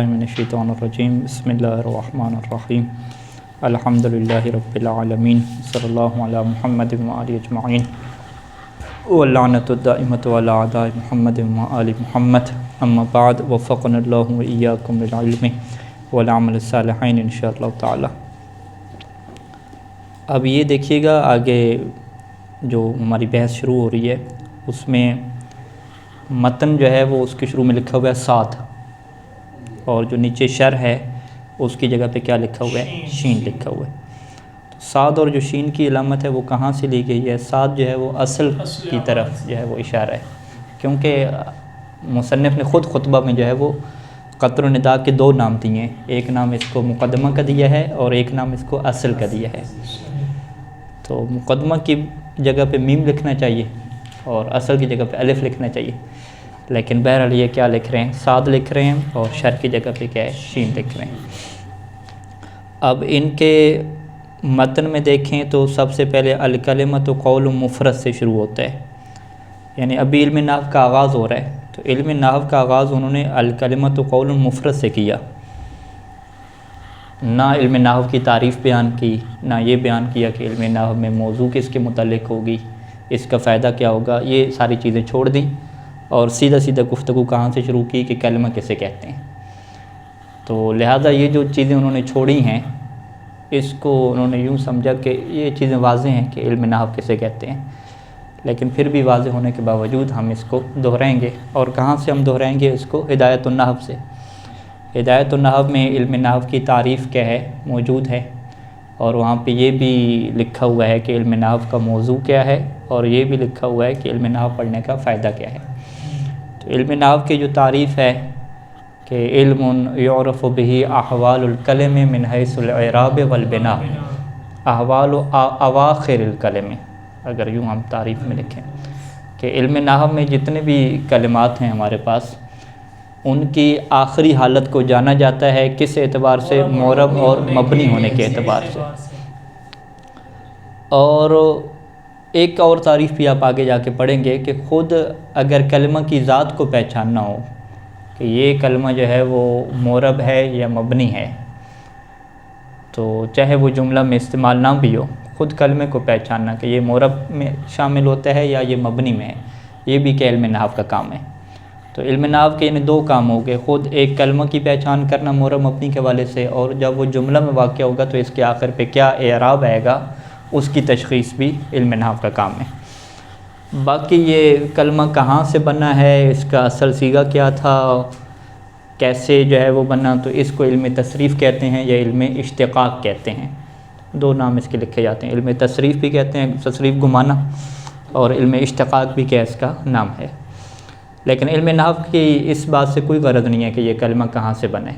من الشیطان الرجیم بسم اللہ الرحمن الرحیم الحمدللہ رب العالمین صلی اللہ علی محمد وآلہ اجمعین واللعنۃ الدائمۃ علی اعداء محمد وآل محمد اما بعد وفقنا اللہ وإیاکم للعلم والعمل الصالحین انشاءاللہ تعالی۔ اب یہ دیکھیے گا آگے جو ہماری بحث شروع ہو رہی ہے اس میں متن جو ہے وہ اس کے شروع میں لکھا ہوا ہے صاد، اور جو نیچے شرح ہے اس کی جگہ پہ کیا لکھا ہوا ہے؟ شین لکھا ہوا ہے۔ تو صاد اور جو شین کی علامت ہے وہ کہاں سے لی گئی ہے؟ صاد جو ہے وہ اصل کی طرف جو ہے وہ اشارہ ہے، کیونکہ مصنف نے خود خطبہ میں جو ہے وہ قطر و ندا کے دو نام دیے ہیں، ایک نام اس کو مقدمہ کا دیا ہے اور ایک نام اس کو اصل کا دیا ہے۔ تو مقدمہ کی جگہ پہ میم لکھنا چاہیے اور اصل کی جگہ پہ الف لکھنا چاہیے، لیکن بہرحال یہ کیا لکھ رہے ہیں؟ صاد لکھ رہے ہیں اور شر کی جگہ پہ کیا ہے؟ شین لکھ رہے ہیں۔ اب ان کے متن میں دیکھیں تو سب سے پہلے الکلمۃ قول مفرد سے شروع ہوتا ہے، یعنی ابھی علم نحو کا آغاز ہو رہا ہے، تو علم نحو کا آغاز انہوں نے الکلمۃ قول مفرد سے کیا، نہ علم نحو کی تعریف بیان کی، نہ یہ بیان کیا کہ علم نحو میں موضوع کس کے متعلق ہوگی، اس کا فائدہ کیا ہوگا، یہ ساری چیزیں چھوڑ دیں اور سیدھا سیدھا گفتگو کہاں سے شروع کی کہ کلمہ کسے کہتے ہیں۔ تو لہٰذا یہ جو چیزیں انہوں نے چھوڑی ہیں اس کو انہوں نے یوں سمجھا کہ یہ چیزیں واضح ہیں کہ علم نحو کسے کہتے ہیں، لیکن پھر بھی واضح ہونے کے باوجود ہم اس کو دہرائیں گے، اور کہاں سے ہم دہرائیں گے اس کو؟ ہدایت النحو سے۔ ہدایت النحو میں علم نحو کی تعریف کیا ہے؟ موجود ہے، اور وہاں پہ یہ بھی لکھا ہوا ہے کہ علم نحو کا موضوع کیا ہے، اور یہ بھی لکھا ہوا ہے کہ علم نحو پڑھنے کا فائدہ کیا ہے۔ تو علم نحو کی جو تعریف ہے کہ علم یعرف بہ احوال الکلم من حیث الاعراب والبناء، احوال و اواخر الکلم، اگر یوں ہم تعریف میں لکھیں کہ علم نحو میں جتنے بھی کلمات ہیں ہمارے پاس ان کی آخری حالت کو جانا جاتا ہے، کس اعتبار سے؟ معرب اور مبنی ہونے کے اعتبار سے۔ اور ایک اور تعریف بھی آپ آگے جا کے پڑھیں گے کہ خود اگر کلمہ کی ذات کو پہچاننا ہو کہ یہ کلمہ جو ہے وہ معرب ہے یا مبنی ہے، تو چاہے وہ جملہ میں استعمال نہ بھی ہو، خود کلمے کو پہچاننا کہ یہ معرب میں شامل ہوتا ہے یا یہ مبنی میں ہے، یہ بھی کہ علم نحو کا کام ہے۔ تو علم نحو کے انہیں دو کام ہو گئے، خود ایک کلمہ کی پہچان کرنا معرب مبنی کے حوالے سے، اور جب وہ جملہ میں واقع ہوگا تو اس کے آخر پہ کیا اعراب آئے گا اس کی تشخیص بھی علم نحو کا کام ہے۔ باقی یہ کلمہ کہاں سے بنا ہے، اس کا اصل صیغہ کیا تھا، کیسے جو ہے وہ بنا، تو اس کو علم تصریف کہتے ہیں یا علم اشتقاق کہتے ہیں، دو نام اس کے لکھے جاتے ہیں۔ علم تصریف بھی کہتے ہیں، تصریف گھمانا، اور علم اشتقاق بھی کیا اس کا نام ہے۔ لیکن علم نحو کی اس بات سے کوئی غرض نہیں ہے کہ یہ کلمہ کہاں سے بنے،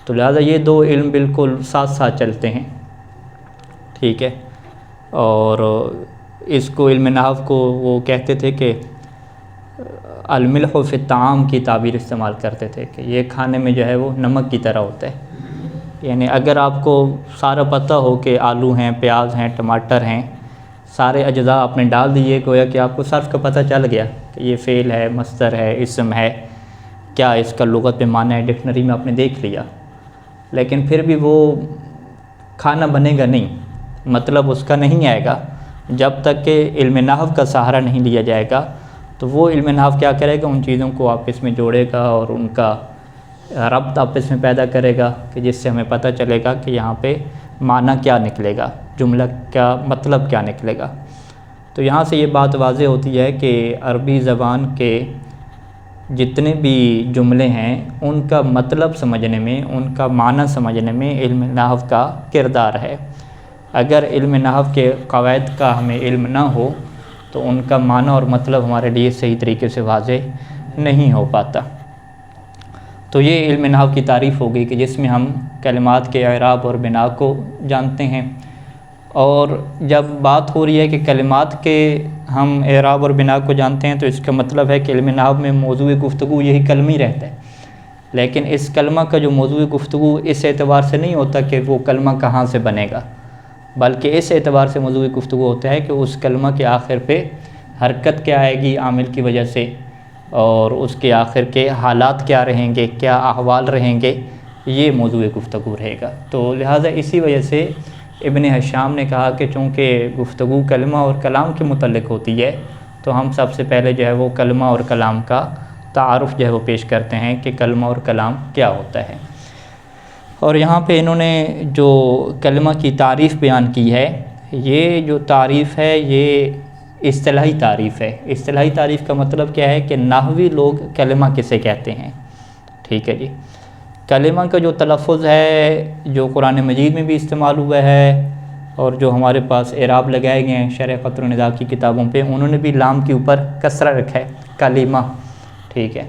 تو لہٰذا یہ دو علم بالکل ساتھ ساتھ چلتے ہیں، ٹھیک ہے۔ اور اس کو علم نحو کو وہ کہتے تھے کہ الملح فی الطعام کی تعبیر استعمال کرتے تھے کہ یہ کھانے میں جو ہے وہ نمک کی طرح ہوتا ہے، یعنی اگر آپ کو سارا پتہ ہو کہ آلو ہیں، پیاز ہیں، ٹماٹر ہیں، سارے اجزاء آپ نے ڈال دیے، گویا کہ آپ کو صرف کا پتہ چل گیا کہ یہ فعل ہے، مصدر ہے، اسم ہے، کیا اس کا لغت میں معنی ہے، ڈکشنری میں آپ نے دیکھ لیا، لیکن پھر بھی وہ کھانا بنے گا نہیں، مطلب اس کا نہیں آئے گا جب تک کہ علم نحو کا سہارا نہیں لیا جائے گا۔ تو وہ علم نحو کیا کرے گا؟ ان چیزوں کو آپس میں جوڑے گا اور ان کا ربط آپس میں پیدا کرے گا کہ جس سے ہمیں پتہ چلے گا کہ یہاں پہ معنی کیا نکلے گا، جملہ کا مطلب کیا نکلے گا۔ تو یہاں سے یہ بات واضح ہوتی ہے کہ عربی زبان کے جتنے بھی جملے ہیں ان کا مطلب سمجھنے میں، ان کا معنی سمجھنے میں علم نحو کا کردار ہے۔ اگر علم نحو کے قواعد کا ہمیں علم نہ ہو تو ان کا معنی اور مطلب ہمارے لیے صحیح طریقے سے واضح نہیں ہو پاتا۔ تو یہ علم نحو کی تعریف ہو گئی کہ جس میں ہم کلمات کے اعراب اور بنا کو جانتے ہیں، اور جب بات ہو رہی ہے کہ کلمات کے ہم اعراب اور بنا کو جانتے ہیں تو اس کا مطلب ہے کہ علم نحو میں موضوع گفتگو یہی کلمہ ہی رہتا ہے، لیکن اس کلمہ کا جو موضوع گفتگو اس اعتبار سے نہیں ہوتا کہ وہ کلمہ کہاں سے بنے گا، بلکہ اس اعتبار سے موضوع گفتگو ہوتا ہے کہ اس کلمہ کے آخر پہ حرکت کیا آئے گی عامل کی وجہ سے، اور اس کے آخر کے حالات کیا رہیں گے، کیا احوال رہیں گے، یہ موضوع گفتگو رہے گا۔ تو لہٰذا اسی وجہ سے ابن ہشام نے کہا کہ چونکہ گفتگو کلمہ اور کلام کے متعلق ہوتی ہے تو ہم سب سے پہلے جو ہے وہ کلمہ اور کلام کا تعارف جو ہے وہ پیش کرتے ہیں کہ کلمہ اور کلام کیا ہوتا ہے۔ اور یہاں پہ انہوں نے جو کلمہ کی تعریف بیان کی ہے، یہ جو تعریف ہے یہ اصطلاحی تعریف ہے۔ اصطلاحی تعریف کا مطلب کیا ہے کہ نحوی لوگ کلمہ کسے کہتے ہیں، ٹھیک ہے جی۔ کلمہ کا جو تلفظ ہے جو قرآن مجید میں بھی استعمال ہوا ہے اور جو ہمارے پاس اعراب لگائے گئے ہیں شرح قطر و ندا کی کتابوں پہ، انہوں نے بھی لام کے اوپر کسرہ رکھا ہے، کلمہ، ٹھیک ہے۔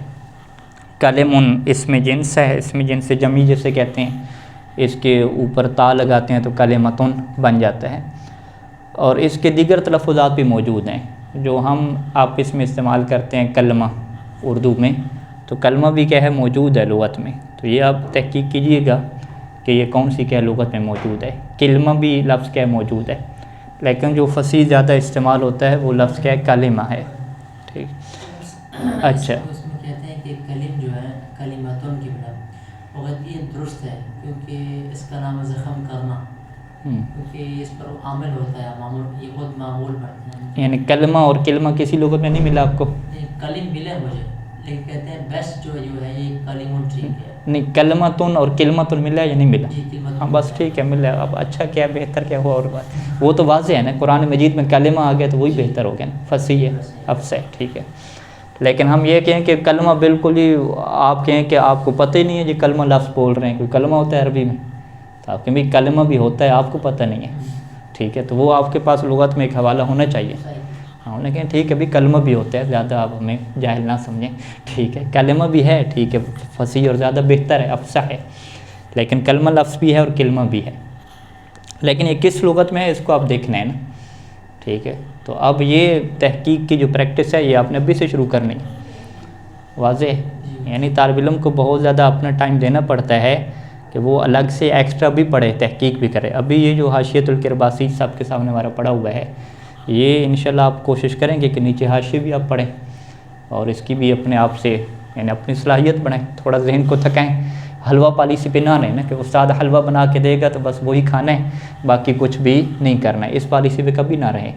کلمن اسم جنس ہے، اسم جنس جمعی جسے کہتے ہیں، اس کے اوپر تا لگاتے ہیں تو کلمتن بن جاتا ہے۔ اور اس کے دیگر تلفظات بھی موجود ہیں جو ہم آپس میں استعمال کرتے ہیں کلمہ اردو میں، تو کلمہ بھی کیا ہے موجود ہے لغت میں، تو یہ آپ تحقیق کیجئے گا کہ یہ کون سی کیا لغت میں موجود ہے۔ کلمہ بھی لفظ کیا موجود ہے، لیکن جو فصیح زیادہ استعمال ہوتا ہے وہ لفظ کیا ہے کلمہ ہے، ٹھیک۔ اچھا، اس میں کہتے ہیں کہ کلم جو ہے کلمتن کی بنا وقت یہ درست ہے کیونکہ اس کا نام ہے زخم کرنا، کیونکہ اس پر عامل ہوتا ہے، معمول یہ خود معمول بنتا ہے۔ یعنی کلمہ اور کلمہ کسی لغت میں نہیں ملا آپ کو؟ کلم ملا مجھے، لیکن کہتے ہیں بیسٹ جو ہے یہ کلمون ٹھیک ہے۔ نہیں، کلمتن اور کلمتن ملا یا نہیں ملا؟ جی کلمتن، ہاں بس ٹھیک ہے، ملا۔ اب اچھا کیا بہتر کیا ہوا، اور بات وہ تو واضح ہے نا، قرآن مجید میں کلمہ آ گیا تو وہی بہتر ہو گیا نا، فصیح ہے، افصح، ٹھیک ہے۔ لیکن ہم یہ کہیں کہ کلمہ بالکل ہی آپ کہیں کہ آپ کو پتہ ہی نہیں ہے جی کلمہ لفظ بول رہے ہیں، کوئی کلمہ ہوتا ہے عربی میں، تو آپ کہیں بھی کلمہ بھی ہوتا ہے آپ کو پتہ نہیں ہے، ٹھیک ہے، تو وہ آپ کے پاس لغت میں ایک حوالہ ہونا چاہیے۔ ہاں انہیں کہیں ٹھیک ہے بھی کلمہ بھی ہوتا ہے، زیادہ آپ ہمیں جاہل نہ سمجھیں، ٹھیک ہے، کلمہ بھی ہے، ٹھیک ہے، فصیح اور زیادہ بہتر ہے، افصح ہے، لیکن کلمہ لفظ بھی ہے اور کلمہ بھی ہے، لیکن یہ کس لغت میں ہے اس کو آپ دیکھنا ہے نا، ٹھیک ہے۔ تو اب یہ تحقیق کی جو پریکٹس ہے یہ آپ نے ابھی سے شروع کرنی ہے، واضح، یعنی طالب علم کو بہت زیادہ اپنا ٹائم دینا پڑتا ہے کہ وہ الگ سے ایکسٹرا بھی پڑھے، تحقیق بھی کرے۔ ابھی یہ جو حاشیۃ الکرباسی صاحب کے سامنے ہمارا پڑھا ہوا ہے، یہ انشاءاللہ آپ کوشش کریں گے کہ نیچے حاشیے بھی آپ پڑھیں اور اس کی بھی اپنے آپ سے یعنی اپنی صلاحیت بڑھائیں، تھوڑا ذہن کو تھکائیں، حلوہ پالیسی پہ نہ رہیں نا کہ استاد حلوہ بنا کے دے گا تو بس وہی کھانا ہے، باقی کچھ بھی نہیں کرنا ہے، اس پالیسی پہ کبھی نہ رہیں،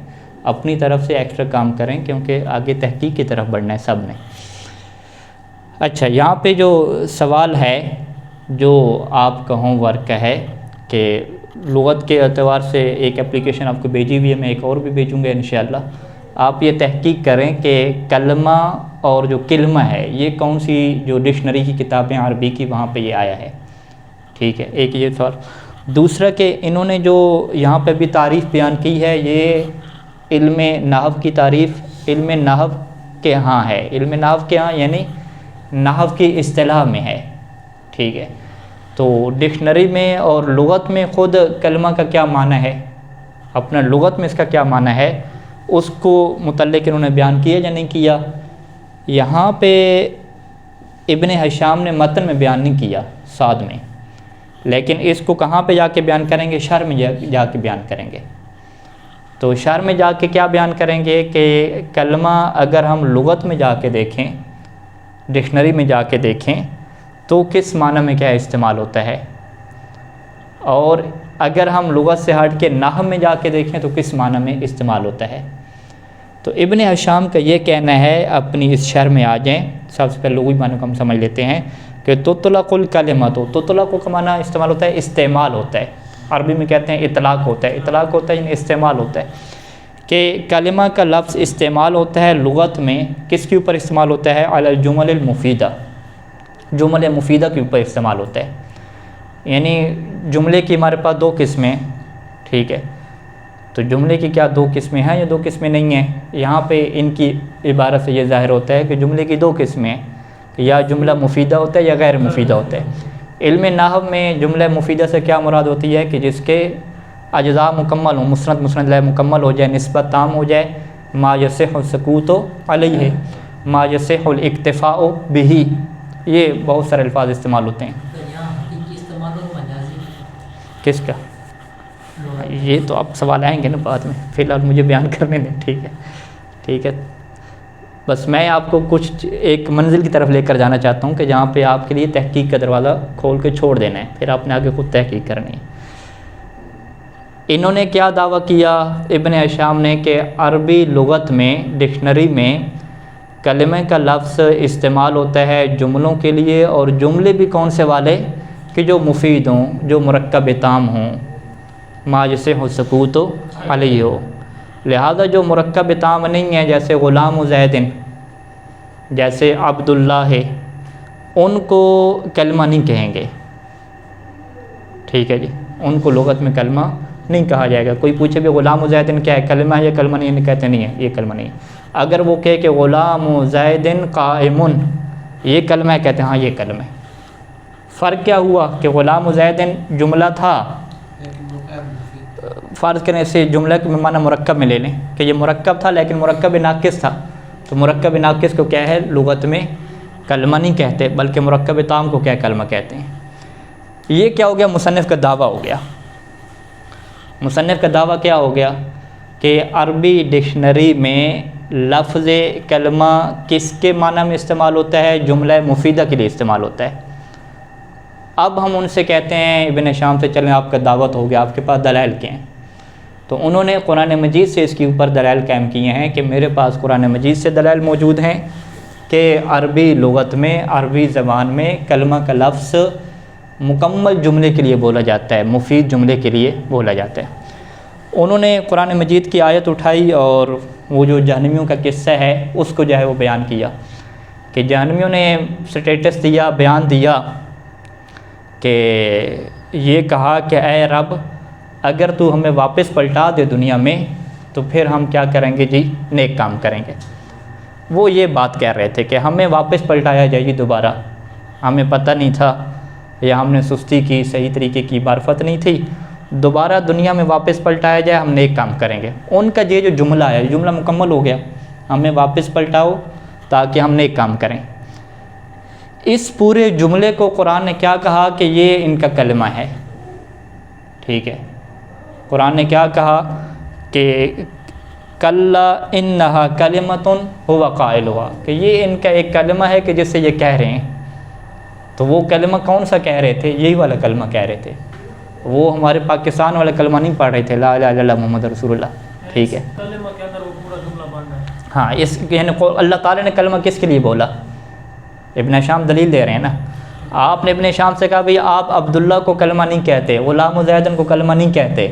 اپنی طرف سے ایکسٹرا کام کریں کیونکہ آگے تحقیق کی طرف بڑھنا ہے سب نے۔ اچھا، یہاں پہ جو سوال ہے جو آپ کا ہوم ورک کا ہے کہ لغت کے اعتبار سے ایک اپلیکیشن آپ کو بھیجی ہوئی ہے، میں ایک اور بھی بھیجوں گا انشاءاللہ، آپ یہ تحقیق کریں کہ کلمہ اور جو کلمہ ہے یہ کون سی جو ڈکشنری کی کتابیں عربی کی وہاں پہ یہ آیا ہے، ٹھیک ہے، ایک یہ سوال۔ دوسرا کہ انہوں نے جو یہاں پہ بھی تعریف بیان کی ہے یہ علم نحو کی تعریف علم نحو کے ہاں ہے، علم نحو کے ہاں یعنی نحو کی اصطلاح میں ہے، ٹھیک ہے۔ تو ڈکشنری میں اور لغت میں خود کلمہ کا کیا معنی ہے، اپنا لغت میں اس کا کیا معنی ہے، اس کو متعلق انہوں نے بیان کیا یا نہیں کیا؟ یہاں پہ ابن ہشام نے متن میں بیان نہیں کیا صاد میں، لیکن اس کو کہاں پہ جا کے بیان کریں گے؟ شرح میں جا کے بیان کریں گے۔ تو شرح میں جا کے کیا بیان کریں گے کہ کلمہ اگر ہم لغت میں جا کے دیکھیں، ڈکشنری میں جا کے دیکھیں تو کس معنی میں کیا استعمال ہوتا ہے، اور اگر ہم لغت سے ہٹ کے نحو میں جا کے دیکھیں تو کس معنی میں استعمال ہوتا ہے۔ تو ابن ہشام کا یہ کہنا ہے، اپنی اس شرح میں آ جائیں، سب سے پہلے لغوی معنی کو ہم سمجھ لیتے ہیں کہ تطلق الکلمۃ، تطلق کا معنی استعمال ہوتا ہے، استعمال ہوتا ہے، عربی میں کہتے ہیں اطلاق ہوتا ہے، اطلاق ہوتا ہے یعنی استعمال ہوتا ہے، کہ کلمہ کا لفظ استعمال ہوتا ہے لغت میں، کس کے اوپر استعمال ہوتا ہے؟ علی الجمل المفیدہ، جمل مفیدہ کے اوپر استعمال ہوتا ہے، یعنی جملے کی ہمارے پاس دو قسمیں، ٹھیک ہے، تو جملے کی کیا دو قسمیں ہیں یا دو قسمیں نہیں ہیں؟ یہاں پہ ان کی عبارت سے یہ ظاہر ہوتا ہے کہ جملے کی دو قسمیں ہیں، یا جملہ مفیدہ ہوتا ہے یا غیر مفیدہ ہوتا ہے۔ علم نحو میں جملہ مفیدہ سے کیا مراد ہوتی ہے کہ جس کے اجزاء مکمل ہوں، مسند مسند لہ مکمل ہو جائے، نسبت تام ہو جائے، ما یصح السکوت علیہ، ما یصح الاکتفاء بہ، یہ بہت سارے الفاظ استعمال ہوتے ہیں۔ یہاں حقیقی استعمال ہو مجازی کس کا؟ یہ تو آپ سوال آئیں گے نا بعد میں، فی الحال مجھے بیان کرنے دیں، ٹھیک ہے، ٹھیک ہے۔ بس میں آپ کو کچھ ایک منزل کی طرف لے کر جانا چاہتا ہوں کہ جہاں پہ آپ کے لیے تحقیق کا دروازہ کھول کے چھوڑ دینا ہے، پھر آپ نے آگے خود تحقیق کرنی ہے۔ انہوں نے کیا دعویٰ کیا ابن ہشام نے کہ عربی لغت میں ڈکشنری میں کلمے کا لفظ استعمال ہوتا ہے جملوں کے لیے، اور جملے بھی کون سے والے کہ جو مفید ہوں، جو مرکب تام ہوں، ما جسے ہو سکوت علیہ ہو۔ لہذا جو مرکب تام نہیں ہے، جیسے غلام زیدن، جیسے عبداللہ ہے، ان کو کلمہ نہیں کہیں گے، ٹھیک ہے جی، ان کو لغت میں کلمہ نہیں کہا جائے گا۔ کوئی پوچھے بھی غلام زیدن کیا ہے، کلمہ ہے یا کلمہ نہیں، کہتے نہیں ہے یہ کلمہ نہیں ہے۔ اگر وہ کہے کہ غلام زیدن قائمن، یہ کلمہ ہے، کہتے ہیں ہاں یہ کلمہ ہے۔ فرق کیا ہوا کہ غلام زیدن جملہ تھا، فرض کریں اسے جملہ کے معنی مرکب میں لے لیں کہ یہ مرکب تھا لیکن مرکب ناقص تھا، تو مرکب ناقص کو کیا ہے لغت میں کلمہ نہیں کہتے، بلکہ مرکب تام کو کیا کلمہ کہتے ہیں۔ یہ کیا ہو گیا، مصنف کا دعویٰ ہو گیا۔ مصنف کا دعویٰ کیا ہو گیا کہ عربی ڈکشنری میں لفظ کلمہ کس کے معنی میں استعمال ہوتا ہے، جملہ مفیدہ کے لیے استعمال ہوتا ہے۔ اب ہم ان سے کہتے ہیں ابن ہشام سے، چلیں آپ کا دعوت ہو گیا، آپ کے پاس دلائل کیا ہیں؟ تو انہوں نے قرآن مجید سے اس کے اوپر دلائل قائم کیے ہیں کہ میرے پاس قرآن مجید سے دلائل موجود ہیں کہ عربی لغت میں، عربی زبان میں کلمہ کا لفظ مکمل جملے کے لیے بولا جاتا ہے، مفید جملے کے لیے بولا جاتا ہے۔ انہوں نے قرآن مجید کی آیت اٹھائی اور وہ جو جہنمیوں کا قصہ ہے اس کو جو ہے وہ بیان کیا کہ جہنمیوں نے سٹیٹس دیا، بیان دیا کہ یہ کہا کہ اے رب اگر تو ہمیں واپس پلٹا دے دنیا میں تو پھر ہم کیا کریں گے جی، نیک کام کریں گے۔ وہ یہ بات کہہ رہے تھے کہ ہمیں واپس پلٹایا جائے گی دوبارہ، ہمیں پتہ نہیں تھا یا ہم نے سستی کی، صحیح طریقے کی معرفت نہیں تھی، دوبارہ دنیا میں واپس پلٹایا جائے، ہم نیک کام کریں گے۔ ان کا یہ جو جملہ ہے، جملہ مکمل ہو گیا، ہمیں واپس پلٹاؤ تاکہ ہم نیک کام کریں۔ اس پورے جملے کو قرآن نے کیا کہا کہ یہ ان کا کلمہ ہے، ٹھیک ہے۔ قرآن نے کیا کہا کہ کلا انہا کلمۃ ہوا قائلھا، کہ یہ ان کا ایک کلمہ ہے کہ جس سے یہ کہہ رہے ہیں۔ تو وہ کلمہ کون سا کہہ رہے تھے؟ یہی والا کلمہ کہہ رہے تھے، وہ ہمارے پاکستان والا کلمہ نہیں پڑھ رہے تھے، لا الہ الا اللہ محمد رسول اللہ، ٹھیک ہے۔ کلمہ کے اندر وہ پورا جملہ بن رہا ہے۔ ہاں، اس یعنی اللہ تعالیٰ نے کلمہ کس کے لیے بولا؟ ابن ہشام دلیل دے رہے ہیں نا۔ آپ نے ابن ہشام سے کہا بھئی آپ عبداللہ کو کلمہ نہیں کہتے، غلام زیدن کو کلمہ نہیں کہتے،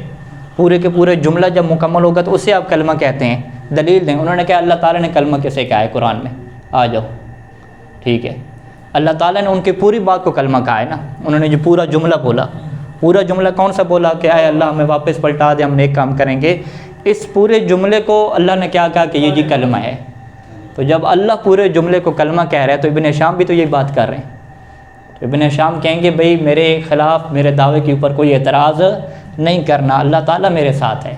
پورے کے پورے جملہ جب مکمل ہوگا تو اسے آپ کلمہ کہتے ہیں، دلیل دیں۔ انہوں نے کہا اللہ تعالیٰ نے کلمہ کیسے کہا ہے قرآن میں؟ آ جاؤ، ٹھیک ہے۔ اللہ تعالیٰ نے ان کی پوری بات کو کلمہ کہا ہے نا، انہوں نے جو پورا جملہ بولا، پورا جملہ کون سا بولا کہ اے اللہ ہمیں واپس پلٹا دے، ہم نیک کام کریں گے۔ اس پورے جملے کو اللہ نے کیا کہا کہ یہ جی کلمہ ہے۔ تو جب اللہ پورے جملے کو کلمہ کہہ رہا ہے تو ابن ہشام بھی تو یہی بات کر رہے ہیں۔ تو ابن ہشام کہیں گے بھئی میرے خلاف، میرے دعوے کے اوپر کوئی اعتراض نہیں کرنا، اللہ تعالیٰ میرے ساتھ ہے۔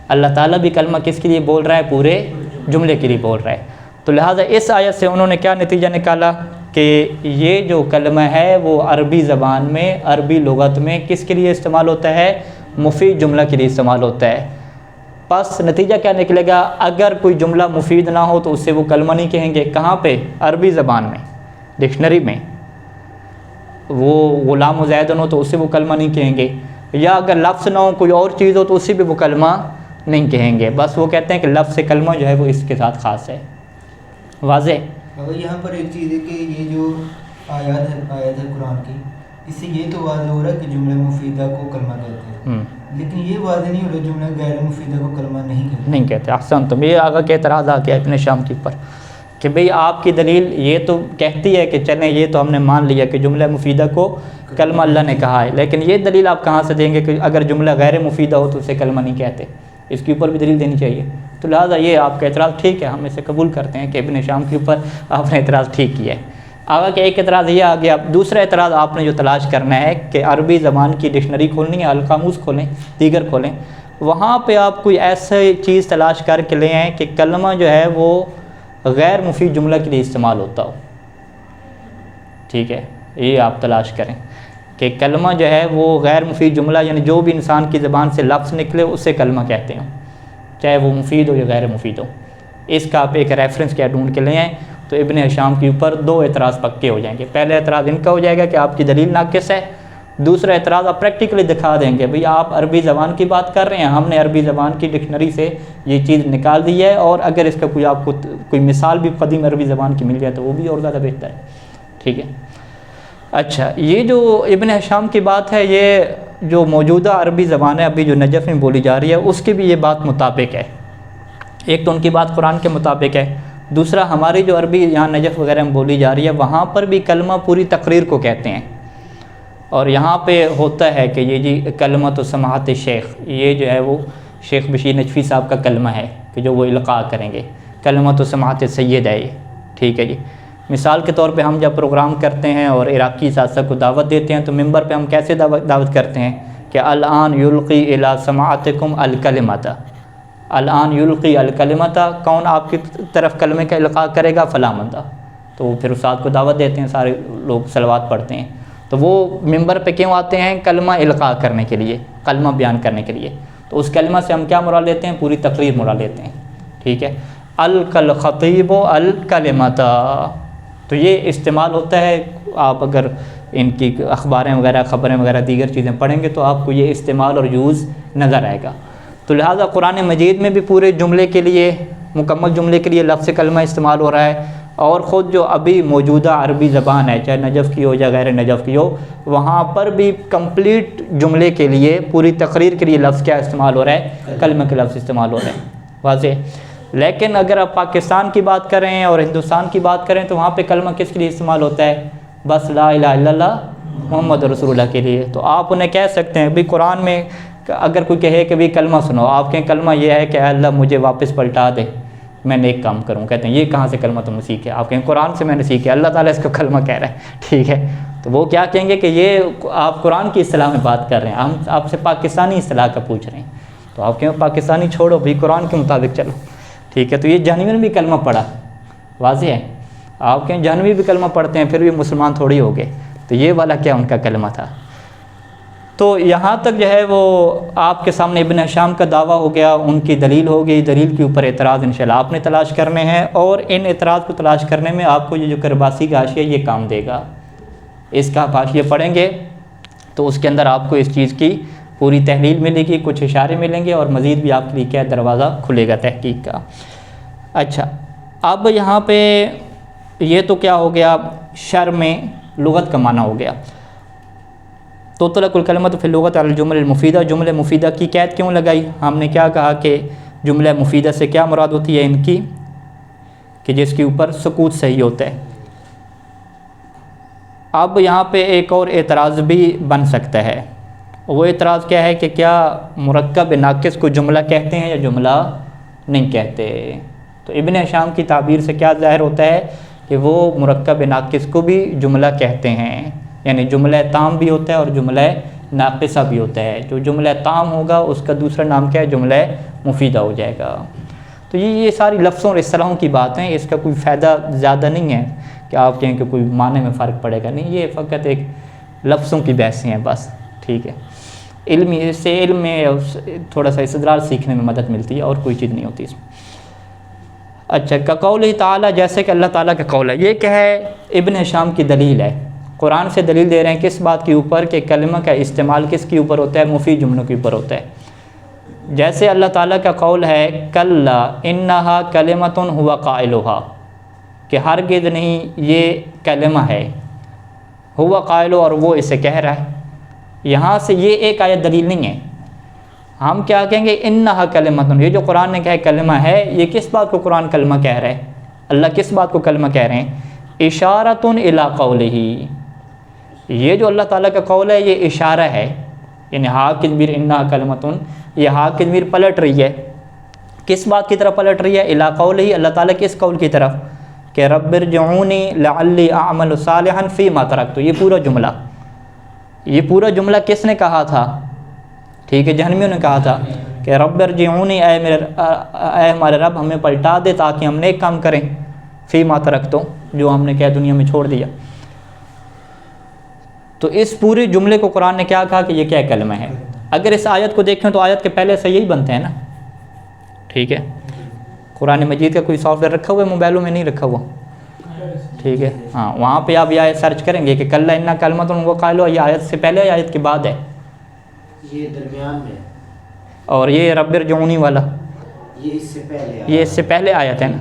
اللہ تعالیٰ بھی کلمہ کس کے لیے بول رہا ہے؟ پورے جملے کے لیے بول رہا ہے۔ تو لہٰذا اس آیت سے انہوں نے کیا نتیجہ نکالا کہ یہ جو کلمہ ہے وہ عربی زبان میں، عربی لغت میں کس کے لیے استعمال ہوتا ہے؟ مفید جملہ کے لیے استعمال ہوتا ہے۔ پس نتیجہ کیا نکلے گا؟ اگر کوئی جملہ مفید نہ ہو تو اس سے وہ کلمہ نہیں کہیں گے۔ کہاں پہ؟ عربی زبان میں، ڈکشنری میں۔ وہ غلام زیدن ہو تو اس سے وہ کلمہ نہیں کہیں گے، یا اگر لفظ نہ ہو کوئی اور چیز ہو تو اسی پہ وہ کلمہ نہیں کہیں گے۔ بس وہ کہتے ہیں کہ لفظ کلمہ جو ہے وہ اس کے ساتھ خاص ہے۔ واضح؟ اگر یہاں پر ایک چیز ہے کہ یہ جو آیات ہے قرآن کی، اس سے یہ تو واضح ہو رہا ہے کہ جملہ مفیدہ کو کلمہ کہتے ہیں، لیکن یہ واضح نہیں ہو رہا جملہ غیر مفیدہ کو کلمہ نہیں کہتے۔ احسن، تو یہ آگا کے اعتراض آ گیا ابن ہشام کے اوپر کہ بھئی آپ کی دلیل یہ تو کہتی ہے کہ چلیں یہ تو ہم نے مان لیا کہ جملہ مفیدہ کو کلمہ اللہ نے کہا ہے، لیکن یہ دلیل آپ کہاں سے دیں گے کہ اگر جملہ غیر مفیدہ ہو تو اسے کلمہ نہیں کہتے؟ اس کے اوپر بھی دلیل دینی چاہیے۔ تو لہٰذا یہ آپ کا اعتراض ٹھیک ہے، ہم اسے قبول کرتے ہیں کہ ابن ہشام کے اوپر آپ نے اعتراض ٹھیک کیا ہے۔ آگا کہ ایک اعتراض یہ آ گیا، دوسرا اعتراض آپ نے جو تلاش کرنا ہے کہ عربی زبان کی ڈکشنری کھولنی ہے، القاموس کھولیں، دیگر کھولیں، وہاں پہ آپ کوئی ایسے چیز تلاش کر کے لیں کہ کلمہ جو ہے وہ غیر مفید جملہ کے لیے استعمال ہوتا ہو، ٹھیک ہے۔ یہ آپ تلاش کریں کہ کلمہ جو ہے وہ غیر مفید جملہ، یعنی جو بھی انسان کی زبان سے لفظ نکلے اسے کلمہ کہتے ہیں، چاہے وہ مفید ہو یا غیر مفید ہو۔ اس کا آپ ایک ریفرنس کیا ڈھونڈ کے لے آئیں تو ابن ہشام کے اوپر 2 اعتراض پکے ہو جائیں گے. پہلا اعتراض ان کا ہو جائے گا کہ آپ کی دلیل ناقص ہے. دوسرا اعتراض آپ پریکٹیکلی دکھا دیں گے بھئی آپ عربی زبان کی بات کر رہے ہیں, ہم نے عربی زبان کی ڈکشنری سے یہ چیز نکال دی ہے, اور اگر اس کا کوئی آپ کو کوئی مثال بھی قدیم عربی زبان کی مل جائے تو وہ بھی اور زیادہ بہتر ہے. ٹھیک ہے. اچھا, یہ جو ابن ہشام کی بات ہے, یہ جو موجودہ عربی زبان ہے ابھی جو نجف میں بولی جا رہی ہے اس کی بھی یہ بات مطابق ہے. ایک تو ان کی بات قرآن کے مطابق ہے, دوسرا ہماری جو عربی یہاں نجف وغیرہ میں بولی جا رہی ہے وہاں پر بھی کلمہ پوری تقریر کو کہتے ہیں. اور یہاں پہ ہوتا ہے کہ یہ جی کلمۃ و سماعت شیخ, یہ جو ہے وہ شیخ بشیر نجفی صاحب کا کلمہ ہے کہ جو وہ القاء کریں گے. کلمۃ و سماعت سید ہے یہ. ٹھیک ہے جی. مثال کے طور پہ ہم جب پروگرام کرتے ہیں اور عراقی اساتذہ کو دعوت دیتے ہیں تو ممبر پہ ہم کیسے دعوت کرتے ہیں کہ الان یلقی الی سماعتکم الکلمۃ, الان یلقی الکلمۃ, کون آپ کی طرف کلمے کا القاء کرے گا, فلاں بندہ. تو پھر استاد کو دعوت دیتے ہیں, سارے لوگ صلوات پڑھتے ہیں. تو وہ ممبر پہ کیوں آتے ہیں؟ کلمہ القاء کرنے کے لیے, کلمہ بیان کرنے کے لیے. تو اس کلمہ سے ہم کیا مراد لیتے ہیں؟ پوری تقریر مراد لیتے ہیں. ٹھیک ہے. القل خطیب الکلمۃ, تو یہ استعمال ہوتا ہے. آپ اگر ان کی اخباریں وغیرہ, خبریں وغیرہ, دیگر چیزیں پڑھیں گے تو آپ کو یہ استعمال اور یوز نظر آئے گا. تو لہٰذا قرآن مجید میں بھی پورے جملے کے لیے, مکمل جملے کے لیے لفظ کلمہ استعمال ہو رہا ہے, اور خود جو ابھی موجودہ عربی زبان ہے چاہے نجف کی ہو یا غیر نجف کی ہو, وہاں پر بھی کمپلیٹ جملے کے لیے, پوری تقریر کے لیے لفظ کیا استعمال ہو رہا ہے؟ کلمہ کے لفظ استعمال ہو رہے ہیں. واضح. لیکن اگر آپ پاکستان کی بات کریں اور ہندوستان کی بات کریں تو وہاں پہ کلمہ کس کے لیے استعمال ہوتا ہے؟ بس لا الہ الا اللہ محمد رسول اللہ کے لیے. تو آپ انہیں کہہ سکتے ہیں بھی قرآن میں اگر کوئی کہے کہ بھی کلمہ سنو, آپ کہیں کلمہ یہ ہے کہ اے اللہ مجھے واپس پلٹا دے, میں نیک کام کروں. کہتے ہیں یہ کہاں سے کلمہ تم نے سیکھا؟ آپ کہیں قرآن سے میں نے سیکھا. اللہ تعالیٰ اس کو کلمہ کہہ رہا ہے. ٹھیک ہے. تو وہ کیا کہیں گے کہ یہ آپ قرآن کی اصطلاح میں بات کر رہے ہیں, ہم آپ سے پاکستانی اصطلاح کا پوچھ رہے ہیں. تو آپ کہیں پاکستانی چھوڑو بھی, قرآن کے مطابق چلو. ٹھیک ہے. تو یہ جہنوی نے بھی کلمہ پڑھا, واضح ہے. آپ کہیں جہنوی بھی کلمہ پڑھتے ہیں پھر بھی مسلمان تھوڑی ہو گئے. تو یہ والا کیا ان کا کلمہ تھا. تو یہاں تک جو ہے وہ آپ کے سامنے ابن ہشام کا دعویٰ ہو گیا, ان کی دلیل ہو گئی. دلیل کے اوپر اعتراض انشاءاللہ آپ نے تلاش کرنے ہیں, اور ان اعتراض کو تلاش کرنے میں آپ کو یہ جو کرباسی کا حاشیہ یہ کام دے گا. اس کا حاشیہ پڑھیں گے تو اس کے اندر آپ کو اس چیز کی پوری تحلیل ملے گی, کچھ اشارے ملیں گے, اور مزید بھی آپ کے لیے کیا دروازہ کھلے گا تحقیق کا. اچھا, اب یہاں پہ یہ تو کیا ہو گیا, شرع میں لغت کا معنی ہو گیا. تو تطلق الکلمۃ فی اللغۃ علی الجمل المفیدہ, جملہ مفیدہ کی قید کیوں لگائی؟ ہم نے کیا کہا کہ جملہ مفیدہ سے کیا مراد ہوتی ہے ان کی, کہ جس کے اوپر سکوت صحیح ہوتا ہے. اب یہاں پہ ایک اور اعتراض بھی بن سکتا ہے. وہ اعتراض کیا ہے کہ کیا مرکب ناقص کو جملہ کہتے ہیں یا جملہ نہیں کہتے؟ تو ابن ہشام کی تعبیر سے کیا ظاہر ہوتا ہے کہ وہ مرکب ناقص کو بھی جملہ کہتے ہیں, یعنی جملہ تام بھی ہوتا ہے اور جملہ ناقصہ بھی ہوتا ہے. جو جملہ تام ہوگا اس کا دوسرا نام کیا ہے؟ جملہ مفیدہ ہو جائے گا. تو یہ ساری لفظوں اور اصطلاحوں کی باتیں, اس کا کوئی فائدہ زیادہ نہیں ہے کہ آپ کہیں کہ کوئی معنی میں فرق پڑے گا. نہیں, یہ فقط ایک لفظوں کی بحثیں ہیں بس. ٹھیک ہے. علمی اس سے علم میں تھوڑا سا استدلال سیکھنے میں مدد ملتی ہے, اور کوئی چیز نہیں ہوتی اس میں. اچھا, کا قول تعالیٰ, جیسے کہ اللہ تعالیٰ کا قول ہے. یہ کیا ہے؟ ابن ہشام کی دلیل ہے. قرآن سے دلیل دے رہے ہیں کس بات کے اوپر کہ کلمہ کا استعمال کس کے اوپر ہوتا ہے؟ مفید جملوں کے اوپر ہوتا ہے. جیسے اللہ تعالیٰ کا قول ہے کلا انہا کلمۃ ہوا قائلھا, کہ ہرگز نہیں یہ کلمہ ہے, ہوا قائل, اور وہ اسے کہہ رہا ہے. یہاں سے یہ ایک آیت دلیل نہیں ہے. ہم کیا کہیں گے؟ انہا کلمۃ, یہ جو قرآن نے کہا کلمہ ہے, یہ کس بات کو قرآن کلمہ کہہ رہا ہے؟ اللہ کس بات کو کلمہ کہہ رہے ہیں؟ اشارۃ الی قولہ, یہ جو اللہ تعالیٰ کا قول ہے یہ اشارہ ہے. یعنی ہا کی ضمیر انہا کلمۃ, یہ ہا کی ضمیر پلٹ رہی ہے. کس بات کی طرف پلٹ رہی ہے؟ الی قولہ, اللہ تعالیٰ کس قول کی طرف؟ کہ رب ارجعونی لعلی اعمل صالحا فیما ترکت. یہ پورا جملہ کس نے کہا تھا؟ ٹھیک ہے, جہنمیوں نے کہا تھا کہ رب ارجعونی, اے ہمارے رب ہمیں پلٹا دے تاکہ ہم نیک کام کریں. فیما ترکت, جو ہم نے کیا دنیا میں چھوڑ دیا. تو اس پورے جملے کو قرآن نے کیا کہا کہ یہ کیا کلمہ ہے؟ اگر اس آیت کو دیکھیں تو آیت کے پہلے سے یہی بنتے ہیں نا. ٹھیک ہے, قرآن مجید کا کوئی سافٹ ویئر رکھا ہوا ہے موبائلوں میں؟ نہیں رکھا ہوا، ٹھیک ہے. ہاں وہاں پہ آپ یہ آیت سرچ کریں گے کہ کلا انا کلمۃ وقالوا، یہ آیت سے پہلے آیت کے بعد ہے، یہ درمیان میں، اور یہ رب ارجعونی والا یہ اس سے پہلے، یہ اس سے پہلے آیت ہے نا.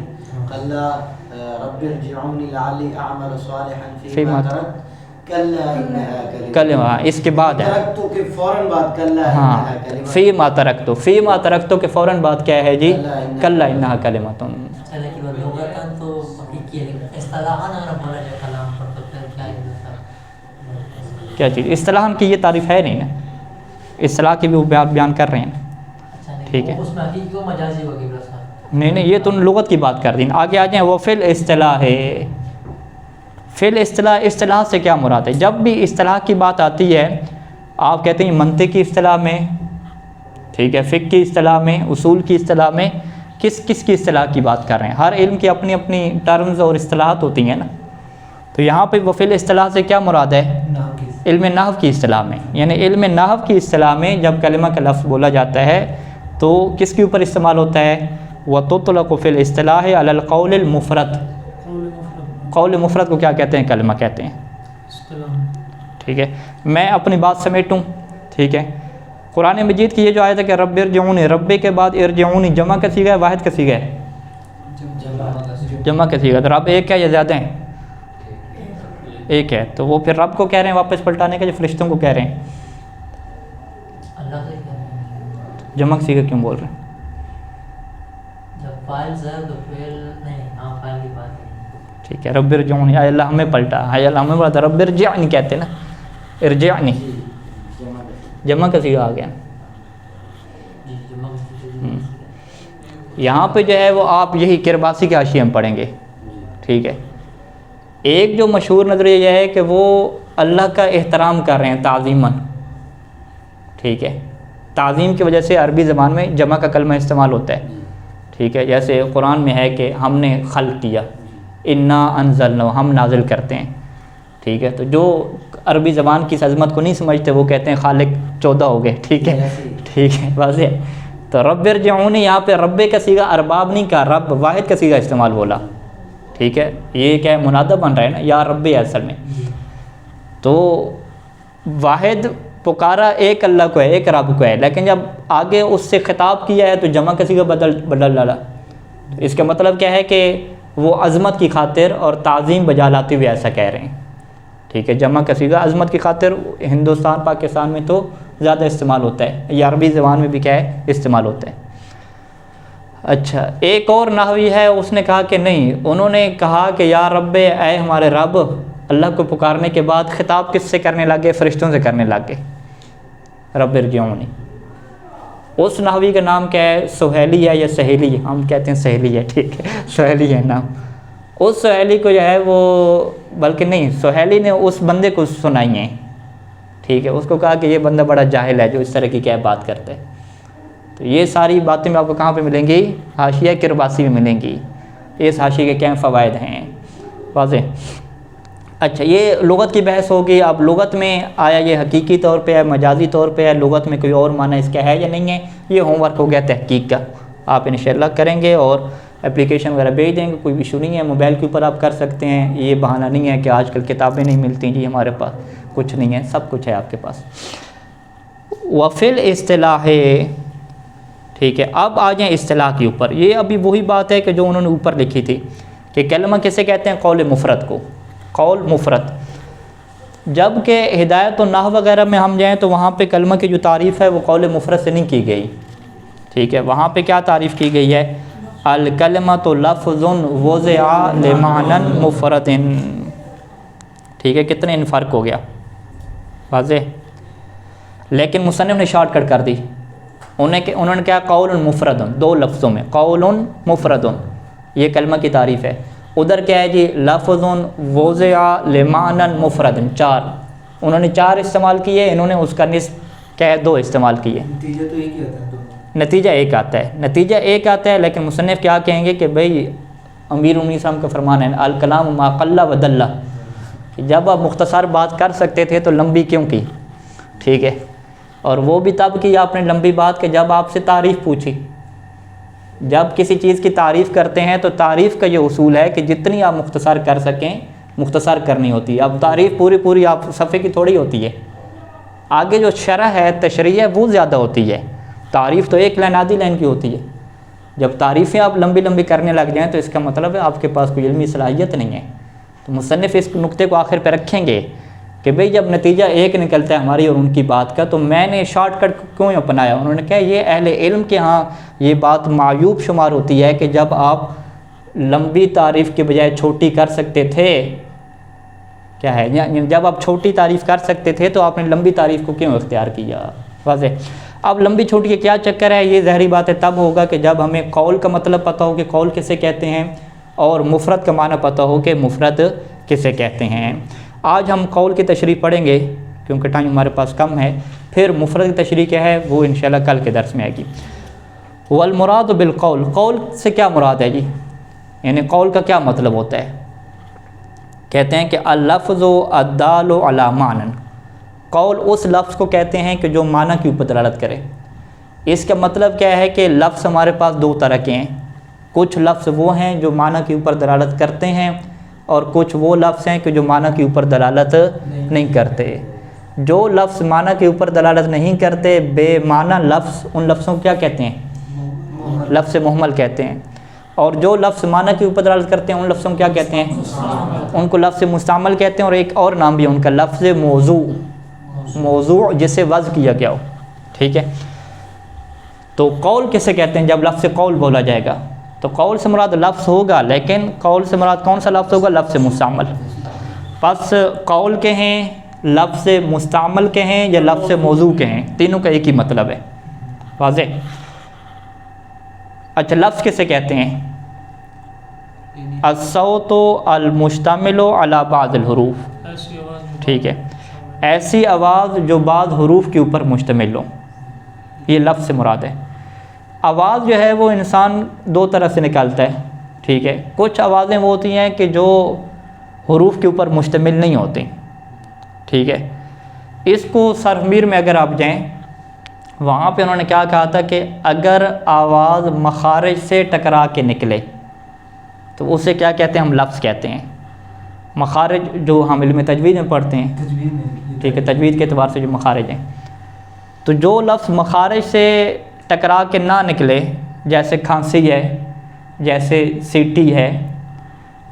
کلا رب ارجعونی لعلی اعمل صالحا فیما فیما ترکت کلا انہا کلمہ، اس کے بعد ہے. ترکتو کے فوراً بعد کلا ہاں انہا کلمہ، فیما ترکتو، فیما ترکتو کے فوراً بعد کیا ہے جی؟ کلا انہا کلمۃ. اچھا لیکن وہ لغتاً تو حقیقی ہے، لیکن اصطلاحاً اگر بولا جائے کلام پر تو پھر کیا ہے؟ کیا چیز اصطلاح کی یہ تعریف ہے نہیں نا، اصطلاح کی بھی وہ بیان کر رہے ہیں. اچھا ٹھیک ہے. لیکن اس میں حقیقی و مجازی ہوگی بلا صاحب. نہیں یہ تو لغت کی بات کر دیں. آگے آ جائیں. وہ فل اصطلاح ہے. فل اصطلاح، اصطلاح سے کیا مراد ہے؟ جب بھی اصطلاح کی بات آتی ہے آپ کہتے ہیں منطق کی اصطلاح میں، ٹھیک ہے، فقہ کی اصطلاح میں، اصول کی اصطلاح میں، کس کی اصطلاح کی بات کر رہے ہیں؟ ہر علم کی اپنی اپنی ٹرمز اور اصطلاحات ہوتی ہیں نا. تو یہاں پہ وہ فل اصطلاح سے کیا مراد ہے؟ علم نحو کی اصطلاح میں. یعنی علم نحو کی اصطلاح میں جب کلمہ کا لفظ بولا جاتا ہے تو کس کے اوپر استعمال ہوتا ہے؟ وَتُطْلَقُ فِي الْاصْطِلَاحِ عَلَى الْقَوْلِ الْمُفْرَدِ. قول مفرد کو کیا کہتے ہیں؟ کلمہ کہتے ہیں. ٹھیک ہے. میں اپنی بات سمیٹوں، ٹھیک ہے. قرآن مجید کی یہ جو آیت ہے کہ رب ارجعونی، رب کے بعد ارجعونی جمع کا صیغہ ہے واحد کا صیغہ ہے؟ جمع کا صیغہ. تو رب ایک ہے یا زیادہ ہیں؟ ایک ہے. تو وہ پھر رب کو کہہ رہے ہیں واپس پلٹانے کا، جو فرشتوں کو کہہ رہے ہیں؟ اللہ سے کہہ رہے ہیں. جمع کا صیغہ کیوں بول رہے ہیں؟ جب فاعل زر تو فعل نہیں، ہاں فاعل کی بات ہے. ٹھیک ہے. رب ارجعونی، اے اللہ ہمیں پلٹا، اے اللہ ہمیں پلٹا. رب ارجعنی کہتے ہیں نا، ارجعنی جمع کا صیغہ آ گیا. جی جمع یہاں پہ جو ہے وہ آپ یہی کرباسی کے حاشیے میں پڑھیں گے. ٹھیک ہے. ایک جو مشہور نظریہ یہ ہے کہ وہ اللہ کا احترام کر رہے ہیں تعظیماً. ٹھیک ہے. تعظیم کی وجہ سے عربی زبان میں جمع کا کلمہ استعمال ہوتا ہے. ٹھیک ہے. جیسے قرآن میں ہے کہ ہم نے خلق کیا، انا انزلنا، ہم نازل کرتے ہیں. ٹھیک ہے. تو جو عربی زبان کی اس عظمت کو نہیں سمجھتے وہ کہتے ہیں خالق 14 ہو گئے. ٹھیک ہے. ٹھیک ہے. واضح. تو رب ارجعونی یہاں پہ رب کا صیغہ ارباب نہیں کہا، رب واحد کا صیغہ استعمال بولا. ٹھیک ہے. یہ کیا ہے؟ منادہ بن رہا ہے نا، یا رب ہے اصل میں. تو واحد پکارا ایک اللہ کو ہے، ایک رب کو ہے، لیکن جب آگے اس سے خطاب کیا ہے تو جمع کا صیغہ بدل ڈالا. اس کا مطلب کیا ہے کہ وہ عظمت کی خاطر اور تعظیم بجا لاتے ہوئے ایسا کہہ رہے ہیں. ٹھیک ہے. جمع کا صیغہ عظمت کی خاطر ہندوستان پاکستان میں تو زیادہ استعمال ہوتا ہے، یہ عربی زبان میں بھی کیا ہے؟ استعمال ہوتا ہے. اچھا. ایک اور نحوی ہے، اس نے کہا کہ نہیں، انہوں نے کہا کہ یا رب، اے ہمارے رب. اللہ کو پکارنے کے بعد خطاب کس سے کرنے لگے؟ فرشتوں سے کرنے لگے. رب ارجعونی. اس نحوی کا نام کیا ہے؟ سہیلی ہے یا سہیلی؟ ہم کہتے ہیں سہیلی ہے. ٹھیک ہے. سہیلی ہے نام. اس سہیلی کو جو ہے وہ، بلکہ نہیں، سہیلی نے اس بندے کو سنائی ہیں. ٹھیک ہے. اس کو کہا کہ یہ بندہ بڑا جاہل ہے جو اس طرح کی کیا بات کرتا ہے. تو یہ ساری باتیں آپ کو کہاں پہ ملیں گی؟ حاشیہ کرباسی میں ملیں گی. اس حاشیے کے کیا فوائد ہیں؟ واضح. اچھا. یہ لغت کی بحث ہوگی. اب لغت میں آیا یہ حقیقی طور پہ ہے، مجازی طور پہ ہے، لغت میں کوئی اور معنی اس کا ہے یا نہیں ہے؟ یہ ہوم ورک ہو گیا تحقیق کا. آپ انشاءاللہ کریں گے اور اپلیکیشن وغیرہ بھیج دیں گے. کوئی ایشو نہیں ہے. موبائل کے اوپر آپ کر سکتے ہیں. یہ بہانہ نہیں ہے کہ آج کل کتابیں نہیں ملتی جی ہمارے پاس. کچھ نہیں ہے، سب کچھ ہے آپ کے پاس. وفل اصطلاح. ٹھیک ہے. اب آ جائیں اصطلاح کے اوپر. یہ ابھی وہی بات ہے کہ جو انہوں نے اوپر لکھی تھی کہ کلمہ کسے کہتے ہیں؟ قول مفرد کو. قول مفرد. جب کہ ہدایت و نحو وغیرہ میں ہم جائیں تو وہاں پہ کلمہ کی جو تعریف ہے وہ قول مفرد سے نہیں کی گئی. ٹھیک ہے. وہاں پہ کیا تعریف کی گئی ہے؟ الکلمۃ لفظ وضع لمعنی مفرد. ٹھیک ہے. کتنے ان فرق ہو گیا؟ واضح. لیکن مصنف نے شارٹ کٹ کر دی. انہوں نے کیا؟ قول مفرد، 2 لفظوں میں. قول مفرد یہ کلمہ کی تعریف ہے. ادھر کیا ہے جی؟ لفظ وضع لمعنی مفرد. 4. انہوں نے 4 استعمال کیے، انہوں نے اس کا نصف کیا ہے؟ 2 استعمال کیے. نتیجہ تو ایک ہی ہوتا ہے. نتیجہ ایک آتا ہے. نتیجہ ایک آتا ہے. لیکن مصنف کیا کہیں گے کہ بھئی امیر المومنین صاحب کا فرمان ہے الکلام ما قل و دل. جب آپ مختصر بات کر سکتے تھے تو لمبی کیوں کی؟ ٹھیک ہے. اور وہ بھی تب کی آپ نے لمبی بات کہ جب آپ سے تعریف پوچھی. جب کسی چیز کی تعریف کرتے ہیں تو تعریف کا یہ اصول ہے کہ جتنی آپ مختصر کر سکیں مختصر کرنی ہوتی ہے. اب تعریف پوری آپ صفحے کی تھوڑی ہوتی ہے, آگے جو شرح ہے تشریح ہے وہ زیادہ ہوتی ہے. تعریف تو ایک لائن آدھی لائن کی ہوتی ہے. جب تعریفیں آپ لمبی لمبی کرنے لگ جائیں تو اس کا مطلب ہے آپ کے پاس کوئی علمی صلاحیت نہیں ہے. تو مصنف اس نقطے کو آخر پہ رکھیں گے کہ بھئی جب نتیجہ ایک نکلتا ہے ہماری اور ان کی بات کا, تو میں نے شارٹ کٹ کیوں اپنایا. انہوں نے کہا یہ اہل علم کے ہاں یہ بات معیوب شمار ہوتی ہے کہ جب آپ لمبی تعریف کے بجائے چھوٹی کر سکتے تھے, کیا ہے یعنی جب آپ چھوٹی تعریف کر سکتے تھے تو آپ نے لمبی تعریف کو کیوں اختیار کیا. واضح. اب لمبی چھوٹی کے کیا چکر ہے, یہ ظاہری بات ہے تب ہوگا کہ جب ہمیں قول کا مطلب پتہ ہو کہ قول کسے کہتے ہیں, اور مفرد کا معنی پتہ ہو کہ مفرد کسے کہتے ہیں. آج ہم قول کی تشریح پڑھیں گے کیونکہ ٹائم ہمارے پاس کم ہے. پھر مفرد کی تشریح کیا ہے وہ انشاءاللہ کل کے درس میں آئے گی. والمراد بالقول, قول سے کیا مراد ہے جی, یعنی قول کا کیا مطلب ہوتا ہے. کہتے ہیں کہ اللفظ الدال علی معنی, قول اس لفظ کو کہتے ہیں کہ جو معنی کے اوپر دلالت کرے. اس کا مطلب کیا ہے کہ لفظ ہمارے پاس دو طرح کے ہیں. کچھ لفظ وہ ہیں جو معنی کے اوپر دلالت کرتے ہیں, اور کچھ وہ لفظ ہیں کہ جو معنی کے اوپر دلالت نہیں کرتے. جو لفظ معنی کے اوپر دلالت نہیں کرتے بے معنی لفظ, ان لفظوں کو کیا کہتے ہیں, لفظ محمل کہتے ہیں. اور جو لفظ معنی کے اوپر دلالت کرتے ہیں ان لفظوں کو کیا کہتے ہیں, ان کو لفظ مستعمل کہتے ہیں. اور ایک اور نام بھی ہے ان کا لفظ موضوع, موضوع جسے وضع کیا گیا ہو. ٹھیک ہے. تو قول کسے کہتے ہیں جب لفظ قول بولا جائے گا, تو قول سے مراد لفظ ہوگا, لیکن قول سے مراد کون سا لفظ ہوگا, لفظ مستعمل. پس قول کہیں, لفظ مستعمل کہیں یا لفظ موضوع کہیں, تینوں کا ایک ہی مطلب ہے. واضح. اچھا لفظ کسے کہتے ہیں, الصوت المشتمل علی بعض الحروف. ٹھیک ہے, ایسی آواز جو بعض حروف کے اوپر مشتمل ہو, یہ لفظ سے مراد ہے. آواز جو ہے وہ انسان دو طرح سے نکالتا ہے. ٹھیک ہے. کچھ آوازیں وہ ہوتی ہیں کہ جو حروف کے اوپر مشتمل نہیں ہوتی. ٹھیک ہے. اس کو صرف میر میں اگر آپ جائیں, وہاں پہ انہوں نے کیا کہا تھا کہ اگر آواز مخارج سے ٹکرا کے نکلے تو اسے کیا کہتے ہیں, ہم لفظ کہتے ہیں. مخارج جو ہم علم تجوید میں پڑھتے ہیں, ٹھیک ہے, تجوید کے اعتبار سے جو مخارج ہیں, تو جو لفظ مخارج سے ٹکرا کے نہ نکلے, جیسے کھانسی ہے, جیسے سیٹی ہے,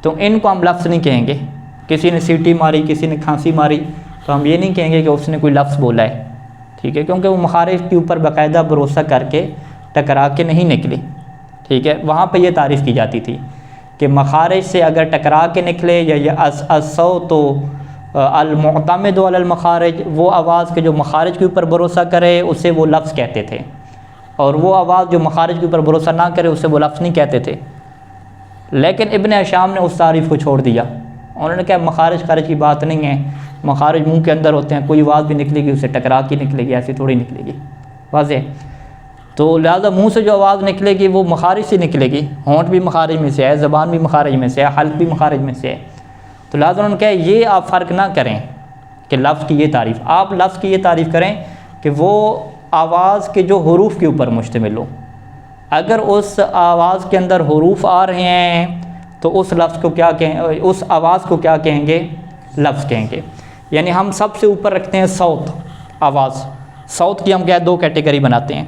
تو ان کو ہم لفظ نہیں کہیں گے. کسی نے سیٹی ماری, کسی نے کھانسی ماری, تو ہم یہ نہیں کہیں گے کہ اس نے کوئی لفظ بولا ہے. ٹھیک ہے, کیونکہ وہ مخارج کے اوپر باقاعدہ بھروسہ کر کے ٹکرا کے نہیں نکلی. ٹھیک ہے. وہاں پہ یہ تعریف کی جاتی تھی کہ مخارج سے اگر ٹکرا کے نکلے, یا الصوت المعتمد علی المخارج, وہ آواز کے جو مخارج کے اوپر بھروسہ کرے اسے وہ لفظ کہتے تھے, اور وہ آواز جو مخارج کے اوپر بھروسہ نہ کرے اسے وہ لفظ نہیں کہتے تھے. لیکن ابن ہشام نے اس تعریف کو چھوڑ دیا. انہوں نے کہا مخارج خارج کی بات نہیں ہے, مخارج منہ کے اندر ہوتے ہیں, کوئی آواز بھی نکلے گی اسے ٹکرا کے نکلے گی, ایسی تھوڑی نکلے گی. واضح. تو لہٰذا منہ سے جو آواز نکلے گی وہ مخارج سے نکلے گی. ہونٹ بھی مخارج میں سے ہے, زبان بھی مخارج میں سے ہے, حلق بھی مخارج میں سے ہے. تو لہٰذا انہوں نے کہا یہ آپ فرق نہ کریں کہ لفظ کی یہ تعریف, آپ لفظ کی یہ تعریف کریں کہ وہ آواز کے جو حروف کے اوپر مشتمل ہو. اگر اس آواز کے اندر حروف آ رہے ہیں تو اس لفظ کو کیا کہیں, اس آواز کو کیا کہیں گے, لفظ کہیں گے. یعنی ہم سب سے اوپر رکھتے ہیں صوت, آواز. صوت کی ہم کیا دو کیٹیگری بناتے ہیں.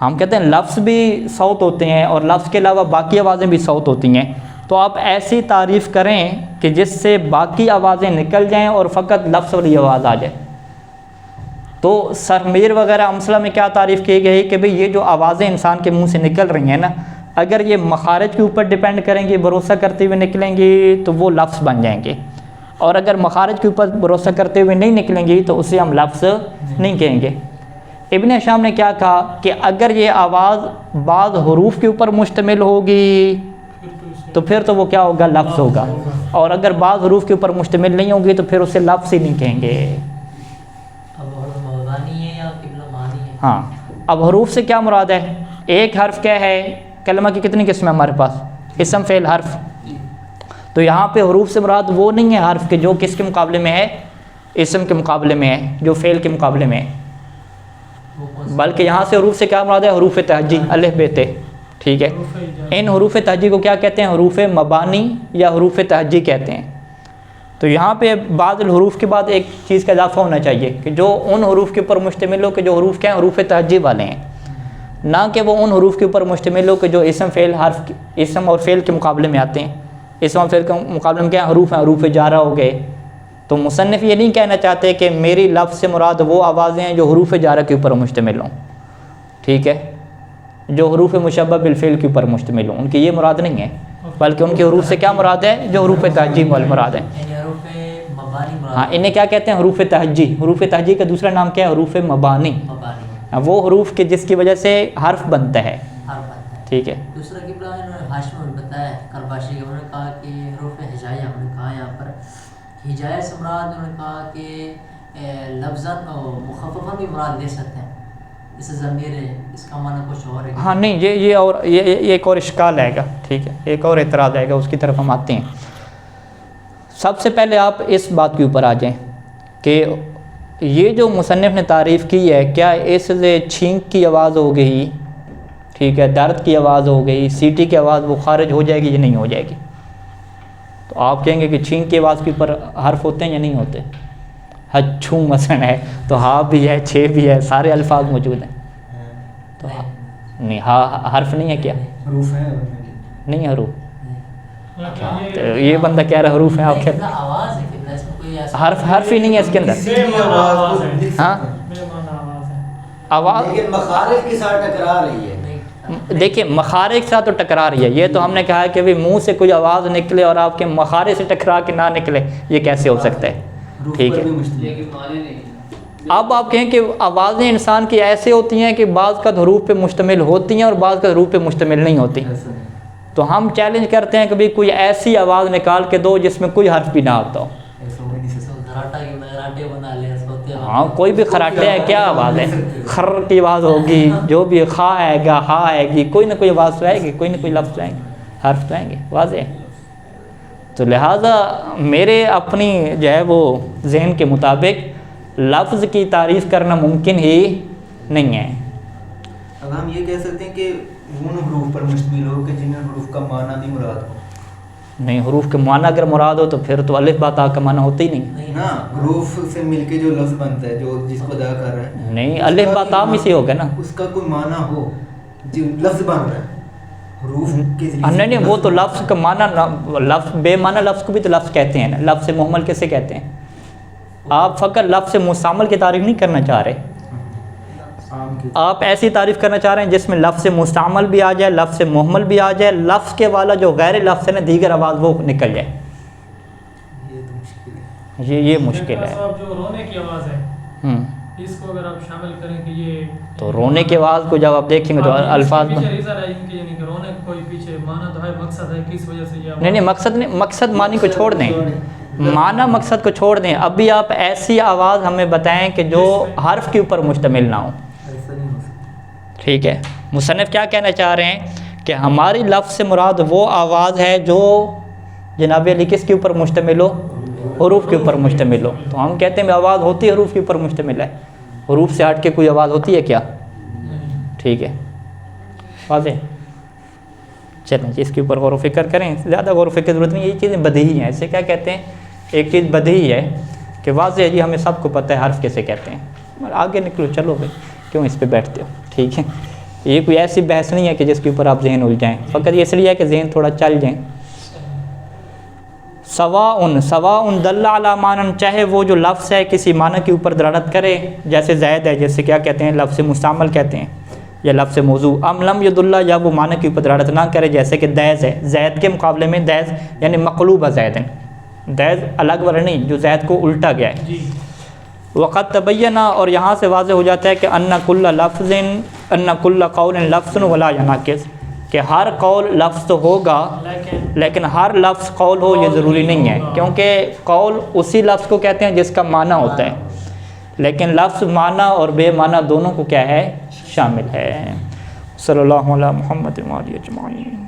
ہم کہتے ہیں لفظ بھی صوت ہوتے ہیں اور لفظ کے علاوہ باقی آوازیں بھی صوت ہوتی ہیں. تو آپ ایسی تعریف کریں کہ جس سے باقی آوازیں نکل جائیں اور فقط لفظ والی آواز آ جائے. تو سرمیر وغیرہ امثلہ میں کیا تعریف کی گئی کہ بھئی یہ جو آوازیں انسان کے منہ سے نکل رہی ہیں نا, اگر یہ مخارج کے اوپر ڈیپینڈ کریں گے, بھروسہ کرتے ہوئے نکلیں گی تو وہ لفظ بن جائیں گے, اور اگر مخارج کے اوپر بھروسہ کرتے ہوئے نہیں نکلیں گی تو اسے ہم لفظ نہیں کہیں گے. ابن ہشام نے کیا کہا کہ اگر یہ آواز بعض حروف کے اوپر مشتمل ہوگی تو پھر تو وہ کیا ہوگا, لفظ ہوگا. اور اگر بعض حروف کے اوپر مشتمل نہیں ہوگی تو پھر اسے لفظ ہی نہیں کہیں گے. ہاں. اب حروف سے کیا مراد ہے, ایک حرف کیا ہے, کلمہ کی کتنی قسم ہے ہمارے پاس, اسم فعل حرف. تو یہاں پہ حروف سے مراد وہ نہیں ہے حرف کے جو کس کے مقابلے میں ہے, اسم کے مقابلے میں ہے, جو فعل کے مقابلے میں ہے, بلکہ یہاں سے حروف سے کیا مراد ہے, حروف تہجی, الف ب ت. ٹھیک ہے. ان حروف تہجی کو کیا کہتے ہیں؟ حروف مبانی یا حروف تہجی کہتے ہیں. تو یہاں پہ بعض الحروف کے بعد ایک چیز کا اضافہ ہونا چاہیے کہ جو ان حروف کے اوپر مشتمل ہو کہ جو حروف کیا ہیں؟ حروف تہجی والے ہیں، نہ کہ وہ ان حروف کے اوپر مشتمل ہو کہ جو اسم فعل حرف اسم اور فعل کے مقابلے میں آتے ہیں. اسم اور فعل کے مقابلے میں کیا حروف ہیں؟ حروف جارہ ہو گئے. تو مصنف یہ نہیں کہنا چاہتے کہ میری لفظ سے مراد وہ آوازیں ہیں جو حروف جارہ کے اوپر مشتمل ہوں، ٹھیک ہے، جو حروف مشبہ بالفعل کے اوپر مشتمل ہوں، ان کی یہ مراد نہیں ہے، بلکہ ان کے حروف سے کیا مراد ہے؟ جو حروف تہجی والی مراد ہے. ہاں، انہیں کیا کہتے ہیں؟ حروف تہجی. حروف تہجی کا دوسرا نام کیا ہے؟ حروف مبانی. وہ حروف کے جس کی وجہ سے حرف بنتا ہے، ٹھیک ہے. دوسرا قبلہ انہوں نے حاشیہ میں بتایا ہے کرباشی کا، انہوں نے کہا کہ حروف ہجائیہ، انہوں نے کہا یہاں پر ہجایہ سے مراد، انہوں نے کہا کہ لفظاً مخففاً بھی مراد لے سکتے ہیں، اس ضمیر ہے، اس کا معنی کچھ اور ہے. ہاں نہیں، یہ ایک اور اشکال آئے گا، ٹھیک ہے، ایک اور اعتراض آئے گا، اس کی طرف ہم آتے ہیں. سب سے پہلے آپ اس بات کے اوپر آ جائیں کہ یہ جو مصنف نے تعریف کی ہے، کیا اس سے چھینک کی آواز ہو گئی، ٹھیک ہے، درد کی آواز ہو گئی، سیٹی کی آواز وہ خارج ہو جائے گی یا نہیں ہو جائے گی؟ تو آپ کہیں گے کہ چھینک کی آواز کے اوپر حرف ہوتے ہیں یا نہیں ہوتے؟ ہچھوں مثلا ہے تو ہا بھی ہے، چھ بھی ہے، سارے الفاظ موجود ہیں. تو نہیں، ہا حرف نہیں ہے کیا؟ حروف ہیں نہیں ہے حروف. تو یہ بندہ کہہ رہا حروف ہیں، آپ کہہ رہے آواز ہے، اس میں کوئی حرف ہی نہیں ہے اس کے اندر. ہاں آواز، لیکن مخارج کے ساتھ ٹکرا رہی ہے. دیکھیں مخارج کے ساتھ تو ٹکرا رہی ہے، یہ تو ہم نے کہا ہے کہ منہ سے کوئی آواز نکلے اور آپ کے مخارج سے ٹکرا کے نہ نکلے، یہ کیسے ہو سکتا ہے؟ ٹھیک ہے. اب آپ کہیں کہ آوازیں انسان کی ایسے ہوتی ہیں کہ بعض کا حروف پہ مشتمل ہوتی ہیں اور بعض کا حروف پہ مشتمل نہیں ہوتی. تو ہم چیلنج کرتے ہیں کہ بھئی کوئی ایسی آواز نکال کے دو جس میں کوئی حرف بھی نہ ہوتا ہو. ہاں کوئی بھی خراٹے ہے، کیا آواز ہے؟ خر کی آواز ہوگی، جو بھی خا آئے گا، ہا آئے گی، کوئی نہ کوئی آواز تو آئے گی، کوئی نہ کوئی لفظ تو آئیں گے، حرف تو آئیں گے، واضح ہے. تو لہٰذا میرے اپنی جو ہے وہ ذہن کے مطابق لفظ کی تعریف کرنا ممکن ہی نہیں ہے. اب ہم یہ کہہ سکتے ہیں کہ ان حروف پر مشتمل ہو کہ جن حروف کا معنی بھی مراد ہو. نہیں، حروف کے معنی اگر مراد ہو تو پھر تو الف با تا کا معنی ہوتا ہی نہیں. نا حروف سے مل کے جو لفظ بنتا ہے، جو جس کو ادا کر رہا ہے، نہیں، الف با تا میں سے ہوگا نا، اس کا کوئی معنی ہو جو لفظ بن رہا ہے حروف کے ذریعے. نہیں، وہ تو لفظ کا معنی، لفظ بے معنی لفظ کو بھی تو لفظ کہتے ہیں نا. لفظ محمل کیسے کہتے ہیں؟ آپ فقط لفظ مستعمل کی تعریف نہیں کرنا چاہ رہے، آپ ایسی تعریف کرنا چاہ رہے ہیں جس میں لفظ مستعمل بھی آ جائے، لفظ محمل بھی آ جائے، لفظ کے والا جو غیر لفظ ہے نا، دیگر آواز وہ نکل جائے. یہ مشکل ہے. جو رونے کی آواز ہے، اس کو اگر آپ شامل کریں کہ یہ تو رونے کی آواز کو جب آپ دیکھیں گے تو الفاظ نہیں، مقصد معنی کو چھوڑ دیں، معنی مقصد کو چھوڑ دیں. ابھی آپ ایسی آواز ہمیں بتائیں کہ جو حرف کے اوپر مشتمل نہ ہو. ٹھیک ہے، مصنف کیا کہنا چاہ رہے ہیں کہ ہماری لفظ سے مراد وہ آواز ہے جو جناب علی کس کے اوپر مشتمل ہو؟ حروف کے اوپر مشتمل ہو. تو ہم کہتے ہیں آواز ہوتی ہے حروف کے اوپر مشتمل ہے، حروف سے ہٹ کے کوئی آواز ہوتی ہے کیا؟ ٹھیک ہے، واضح. چلیں اس کے اوپر غور و فکر کریں، زیادہ غور و فکر کی ضرورت نہیں. یہ چیزیں بدیہی ہیں. ایسے کیا کہتے ہیں، ایک چیز بدیہی ہے کہ واضح ہے جی ہمیں سب کو پتہ ہے حرف کیسے کہتے ہیں، آگے نکلو، چلو بھائی کیوں اس پہ بیٹھتے ہو. ٹھیک ہے، یہ کوئی ایسی بحث نہیں ہے کہ جس کے اوپر آپ ذہن الجھائیں، فقط یہ اس لیے ہے کہ ذہن تھوڑا چل جائیں. سواء دل علی معنی، چاہے وہ جو لفظ ہے کسی معنی کے اوپر دلالت کرے، جیسے زید ہے، جیسے کیا کہتے ہیں لفظ مستعمل کہتے ہیں، یا لفظ موضوع. ام لم یدل، یا وہ معنی کے اوپر دلالت نہ کرے، جیسے کہ دیز ہے، زید کے مقابلے میں دیز یعنی مقلوب ہے زیدن، دیز الگ والا نہیں جو زید کو الٹا گیا ہے. وقت تبینہ، اور یہاں سے واضح ہو جاتا ہے کہ ان کل قول لفظ ولا یناقص، کہ ہر قول لفظ تو ہوگا لیکن ہر لفظ قول ہو یہ ضروری نہیں ہے، کیونکہ قول اسی لفظ کو کہتے ہیں جس کا معنی ہوتا ہے، لیکن لفظ معنی اور بے معنی دونوں کو کیا ہے؟ شامل ہے. صلی اللہ علیہ محمد و آلہ اجمعین.